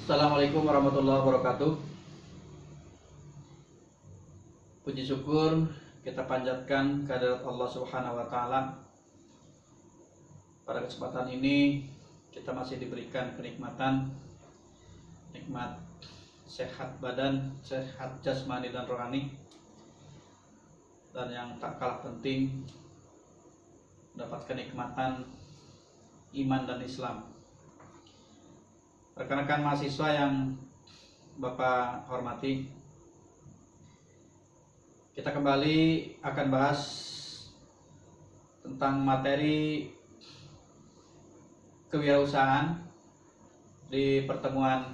Assalamualaikum warahmatullahi wabarakatuh. Puji syukur kita panjatkan kehadirat Allah Subhanahu wa taala. Pada kesempatan ini kita masih diberikan kenikmatan, nikmat sehat badan, sehat jasmani dan rohani, dan yang tak kalah penting dapat kenikmatan iman dan Islam. Rekan-rekan mahasiswa yang Bapak hormati, kita kembali akan bahas tentang materi kewirausahaan di pertemuan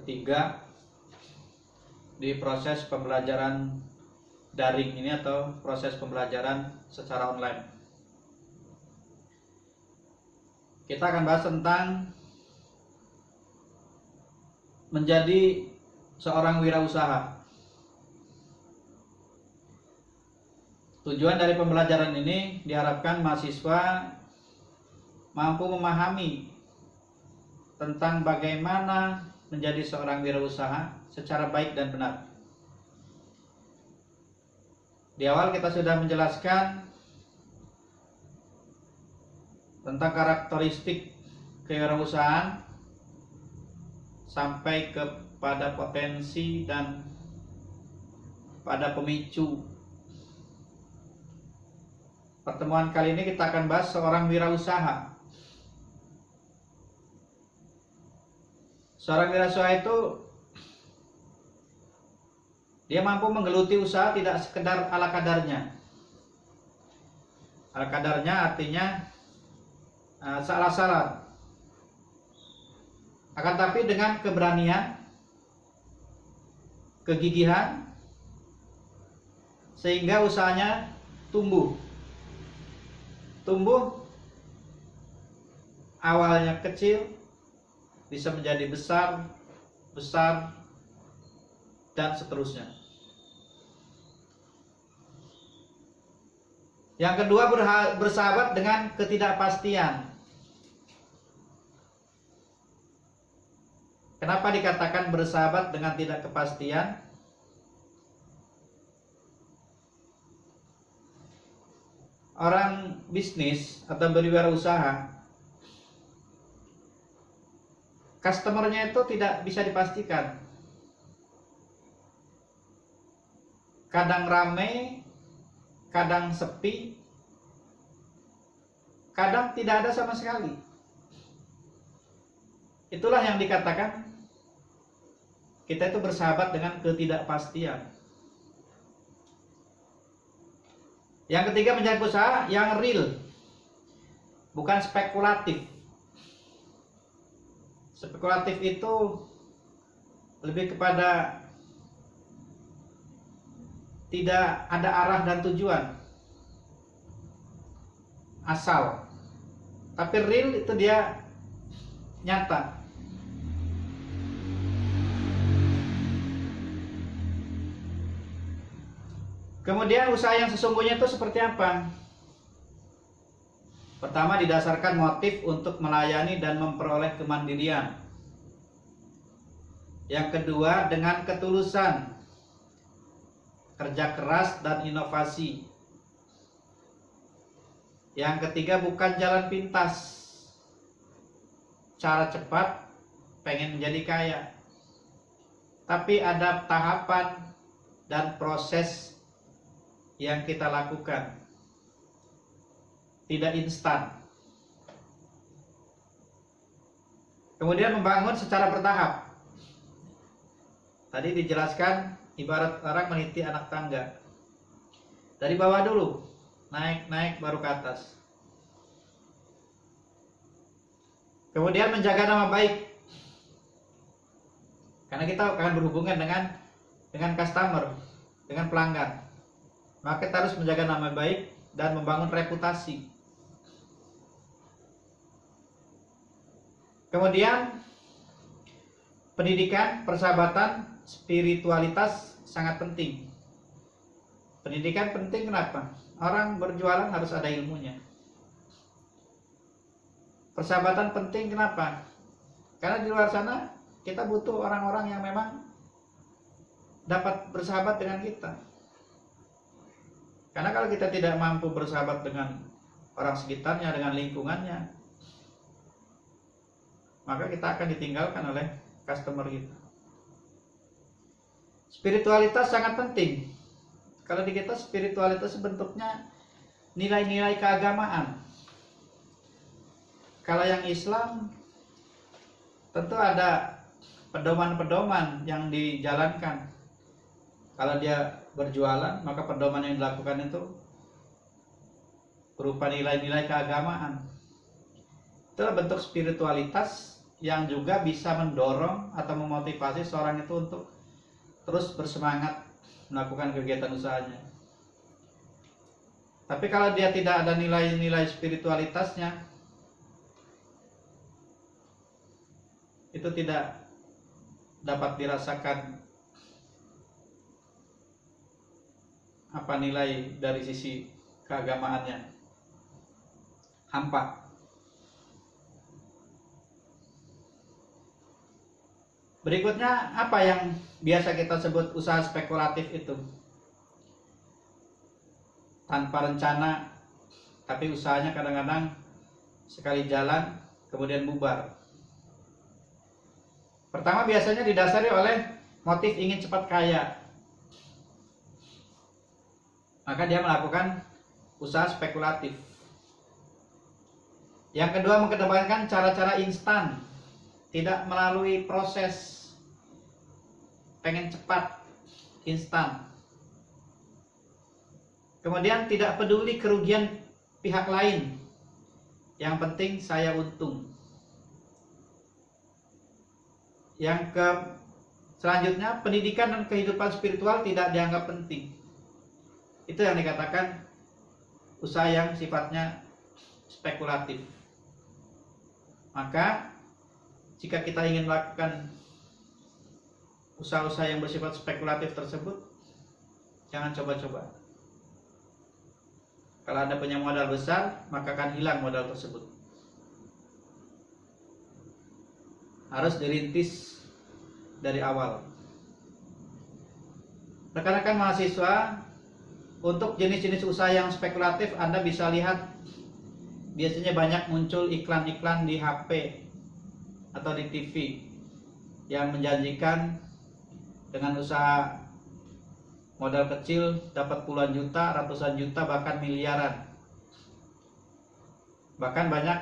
ketiga di proses pembelajaran daring ini atau proses pembelajaran secara online. Kita akan bahas tentang menjadi seorang wirausaha. Tujuan dari pembelajaran ini diharapkan mahasiswa mampu memahami tentang bagaimana menjadi seorang wirausaha secara baik dan benar. Di awal kita sudah menjelaskan tentang karakteristik kewirausahaan sampai kepada potensi dan pada pemicu. Pertemuan kali ini kita akan bahas seorang wirausaha. Seorang wirausaha itu dia mampu menggeluti usaha tidak sekedar ala kadarnya. Ala kadarnya artinya salah-salah. Akan tapi dengan keberanian, kegigihan, sehingga usahanya tumbuh. Awalnya kecil, bisa menjadi besar, dan seterusnya. Yang kedua, bersahabat dengan ketidakpastian. Kenapa dikatakan bersahabat dengan tidak kepastian? Orang bisnis atau berwirausaha, customernya itu tidak bisa dipastikan. Kadang ramai, kadang sepi, kadang tidak ada sama sekali. Itulah yang dikatakan kita itu bersahabat dengan ketidakpastian. Yang ketiga, menjadi usaha yang real, bukan spekulatif. Spekulatif itu lebih kepada tidak ada arah dan tujuan, asal. Tapi real itu dia nyata. Kemudian usaha yang sesungguhnya itu seperti apa? Pertama, didasarkan motif untuk melayani dan memperoleh kemandirian. Yang kedua, dengan ketulusan, kerja keras dan inovasi. Yang ketiga, bukan jalan pintas, cara cepat, pengen menjadi kaya. Tapi ada tahapan dan proses yang kita lakukan, tidak instan. Kemudian membangun secara bertahap. Tadi dijelaskan ibarat orang meniti anak tangga. Dari bawah dulu, naik baru ke atas. Kemudian menjaga nama baik, karena kita akan berhubungan dengan customer, dengan pelanggan. Maka kita harus menjaga nama baik dan membangun reputasi. Kemudian pendidikan, persahabatan, spiritualitas sangat penting. Pendidikan penting kenapa? Orang berjualan harus ada ilmunya. Persahabatan penting kenapa? Karena di luar sana kita butuh orang-orang yang memang dapat bersahabat dengan kita. Karena kalau kita tidak mampu bersahabat dengan orang sekitarnya, dengan lingkungannya, maka kita akan ditinggalkan oleh customer kita. Spiritualitas sangat penting. Kalau di kita spiritualitas bentuknya nilai-nilai keagamaan. Kalau yang Islam tentu ada pedoman-pedoman yang dijalankan. Kalau dia berjualan, maka pedoman yang dilakukan itu berupa nilai-nilai keagamaan. Itulah bentuk spiritualitas yang juga bisa mendorong atau memotivasi seorang itu untuk terus bersemangat melakukan kegiatan usahanya. Tapi kalau dia tidak ada nilai-nilai spiritualitasnya, itu tidak dapat dirasakan apa nilai dari sisi keagamaannya. Hampa. Berikutnya, apa yang biasa kita sebut usaha spekulatif itu? Tanpa rencana, tapi usahanya kadang-kadang sekali jalan kemudian bubar. Pertama, biasanya didasari oleh motif ingin cepat kaya. Maka dia melakukan usaha spekulatif. Yang kedua, mengedepankan cara-cara instan, tidak melalui proses pengen cepat, instan. Kemudian tidak peduli kerugian pihak lain, yang penting saya untung. Selanjutnya, pendidikan dan kehidupan spiritual tidak dianggap penting. Itu yang dikatakan usaha yang sifatnya spekulatif. Maka jika kita ingin melakukan usaha-usaha yang bersifat spekulatif tersebut, jangan coba-coba. Kalau Anda punya modal besar, maka akan hilang modal tersebut. Harus dirintis dari awal. Rekan-rekan mahasiswa, untuk jenis-jenis usaha yang spekulatif, Anda bisa lihat biasanya banyak muncul iklan-iklan di HP atau di TV yang menjanjikan dengan usaha modal kecil dapat puluhan juta, ratusan juta, bahkan miliaran. Bahkan banyak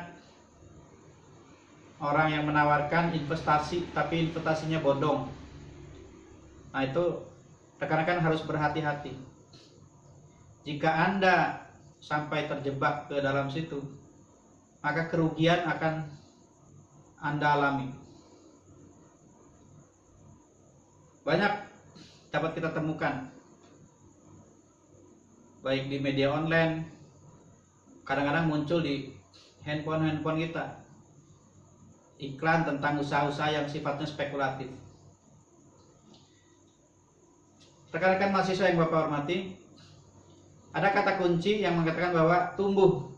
orang yang menawarkan investasi, tapi investasinya bodong. Nah, itu rekan-rekan harus berhati-hati. Jika Anda sampai terjebak ke dalam situ, maka kerugian akan Anda alami. Banyak dapat kita temukan, baik di media online, kadang-kadang muncul di handphone kita, iklan tentang usaha-usaha yang sifatnya spekulatif. Rekan-rekan mahasiswa yang Bapak hormati, ada kata kunci yang mengatakan bahwa tumbuh.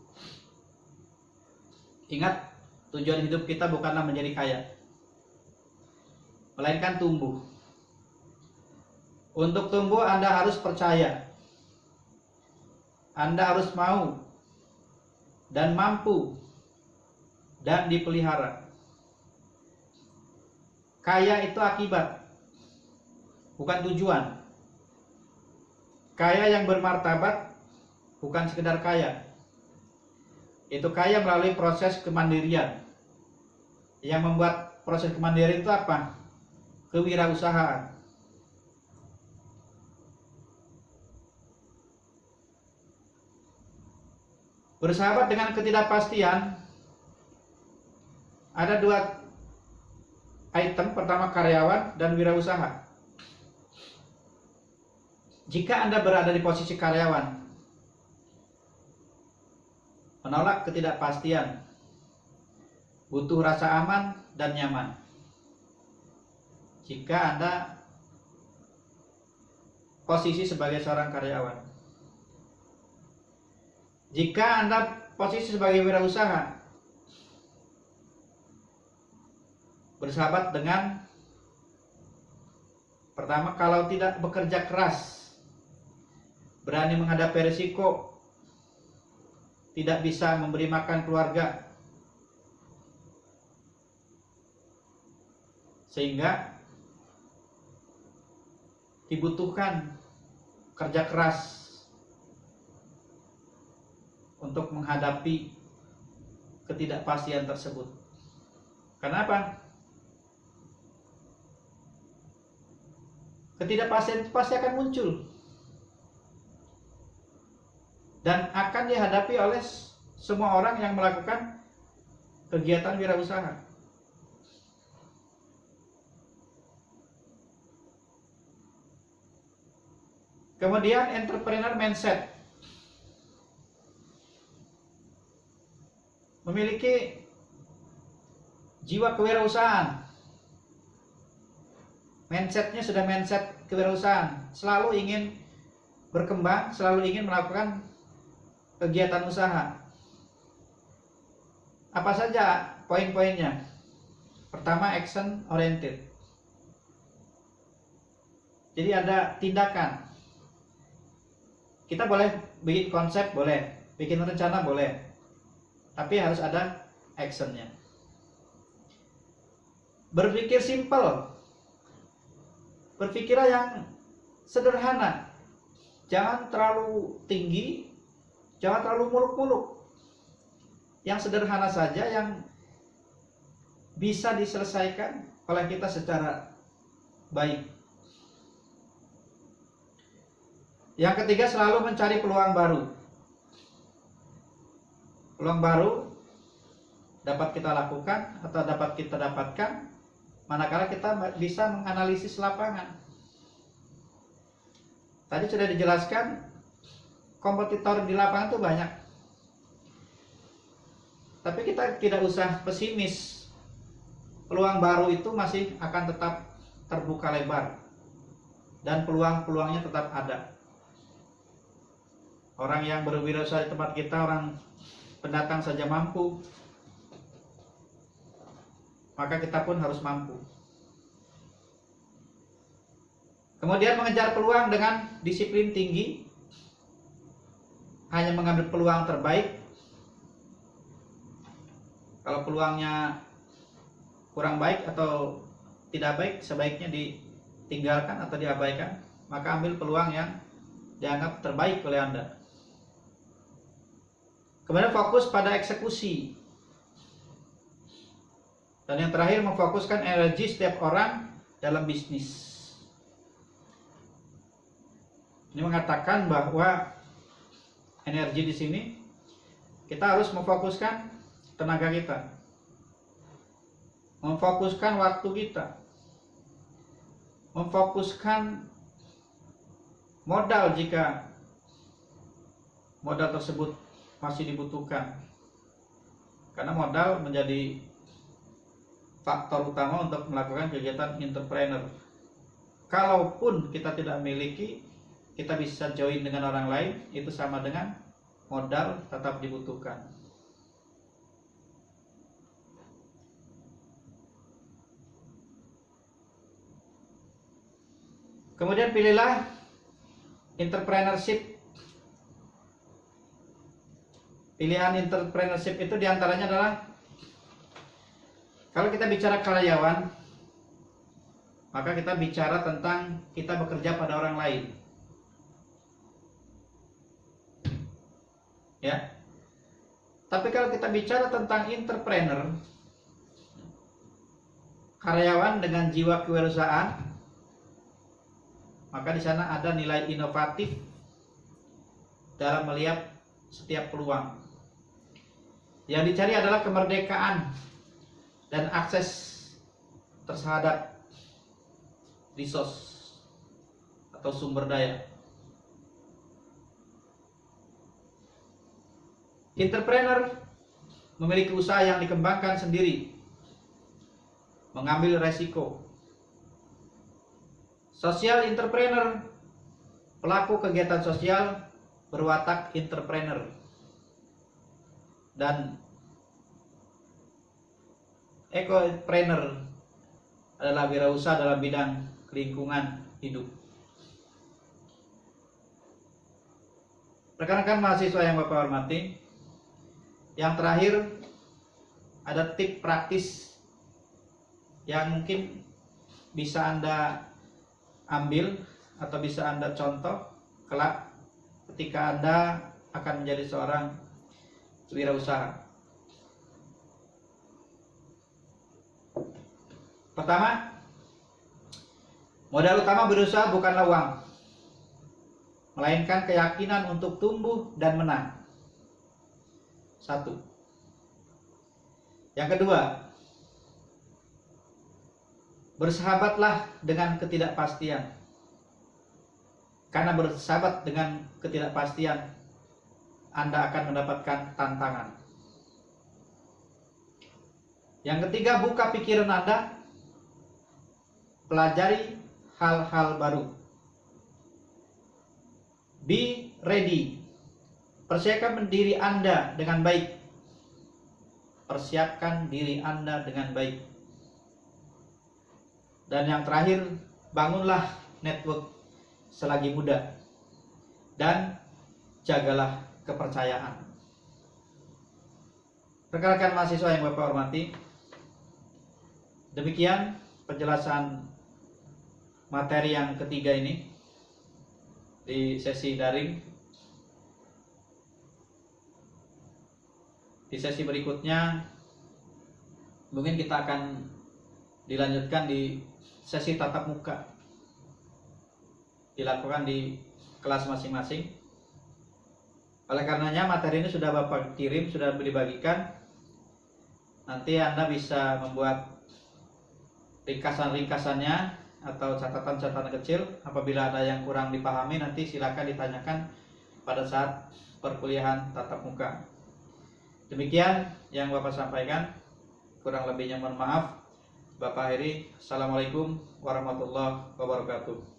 Ingat, tujuan hidup kita bukanlah menjadi kaya, melainkan tumbuh. Untuk tumbuh, Anda harus percaya. Anda harus mau dan mampu dan dipelihara. Kaya itu akibat, bukan tujuan. Kaya yang bermartabat bukan sekedar kaya. Itu kaya melalui proses kemandirian. Yang membuat proses kemandirian itu apa? Kewirausahaan. Bersahabat dengan ketidakpastian, ada dua item. Pertama, karyawan dan wirausaha. Jika Anda berada di posisi karyawan, menolak ketidakpastian, butuh rasa aman dan nyaman. Jika Anda posisi sebagai seorang karyawan, jika Anda posisi sebagai wirausaha, bersahabat dengan Pertama, kalau tidak bekerja keras, berani menghadapi risiko, tidak bisa memberi makan keluarga, sehingga dibutuhkan kerja keras untuk menghadapi ketidakpastian tersebut. Kenapa? Ketidakpastian pasti akan muncul dan akan dihadapi oleh semua orang yang melakukan kegiatan wirausaha. Kemudian entrepreneur mindset, memiliki jiwa kewirausahaan. Mindsetnya sudah mindset kewirausahaan, selalu ingin berkembang, selalu ingin melakukan kegiatan usaha. Apa saja poin-poinnya? Pertama, action oriented. Jadi ada tindakan. Kita boleh bikin konsep, boleh bikin rencana, boleh, tapi harus ada actionnya. Berpikir simple, berpikirlah yang sederhana, jangan terlalu tinggi, jangan terlalu muluk-muluk. Yang sederhana saja yang bisa diselesaikan oleh kita secara baik. Yang ketiga, selalu mencari peluang baru. Peluang baru dapat kita lakukan atau dapat kita dapatkan manakala kita bisa menganalisis lapangan. Tadi sudah dijelaskan, kompetitor di lapangan itu banyak. Tapi kita tidak usah pesimis. Peluang baru itu masih akan tetap terbuka lebar. Dan peluang-peluangnya tetap ada. Orang yang berwirausaha di tempat kita, orang pendatang saja mampu, maka kita pun harus mampu. Kemudian mengejar peluang dengan disiplin tinggi, hanya mengambil peluang terbaik. Kalau peluangnya kurang baik atau tidak baik, sebaiknya ditinggalkan atau diabaikan. Maka ambil peluang yang dianggap terbaik oleh Anda. Kemudian fokus pada eksekusi. Dan yang terakhir, memfokuskan energi setiap orang dalam bisnis. Ini mengatakan bahwa energi di sini kita harus memfokuskan tenaga kita, memfokuskan waktu kita, memfokuskan modal jika modal tersebut masih dibutuhkan, karena modal menjadi faktor utama untuk melakukan kegiatan entrepreneur. Kalaupun kita tidak memiliki, kita bisa join dengan orang lain, itu sama dengan modal tetap dibutuhkan. Kemudian pilihlah entrepreneurship. Pilihan entrepreneurship itu diantaranya adalah, kalau kita bicara karyawan, maka kita bicara tentang kita bekerja pada orang lain. Ya. Tapi kalau kita bicara tentang entrepreneur, karyawan dengan jiwa kewirausahaan, maka di sana ada nilai inovatif dalam melihat setiap peluang. Yang dicari adalah kemerdekaan dan akses terhadap resource atau sumber daya. Entrepreneur memiliki usaha yang dikembangkan sendiri, mengambil resiko. Social entrepreneur, pelaku kegiatan sosial berwatak entrepreneur. Dan ecopreneur adalah wirausaha dalam bidang lingkungan hidup. Rekan-rekan mahasiswa yang Bapak hormati, yang terakhir ada tip praktis yang mungkin bisa Anda ambil atau bisa Anda contoh kelak ketika Anda akan menjadi seorang wirausaha. Pertama, modal utama berusaha bukanlah uang, melainkan keyakinan untuk tumbuh dan menang. Satu. Yang kedua, bersahabatlah dengan ketidakpastian. Karena bersahabat dengan ketidakpastian, Anda akan mendapatkan tantangan. Yang ketiga, buka pikiran Anda, pelajari hal-hal baru. Be ready. Persiapkan diri Anda dengan baik. Persiapkan diri Anda dengan baik. Dan yang terakhir, bangunlah network selagi muda. Dan jagalah kepercayaan. Rekan-rekan mahasiswa yang Bapak hormati, demikian penjelasan materi yang ketiga ini di sesi daring. Di sesi berikutnya mungkin kita akan dilanjutkan di sesi tatap muka, dilakukan di kelas masing-masing. Oleh karenanya materi ini sudah Bapak kirim, sudah dibagikan. Nanti Anda bisa membuat ringkasan-ringkasannya atau catatan-catatan kecil. Apabila ada yang kurang dipahami, nanti silakan ditanyakan pada saat perkuliahan tatap muka. Demikian yang Bapak sampaikan. Kurang lebihnya mohon maaf. Bapak akhiri. Assalamualaikum warahmatullahi wabarakatuh.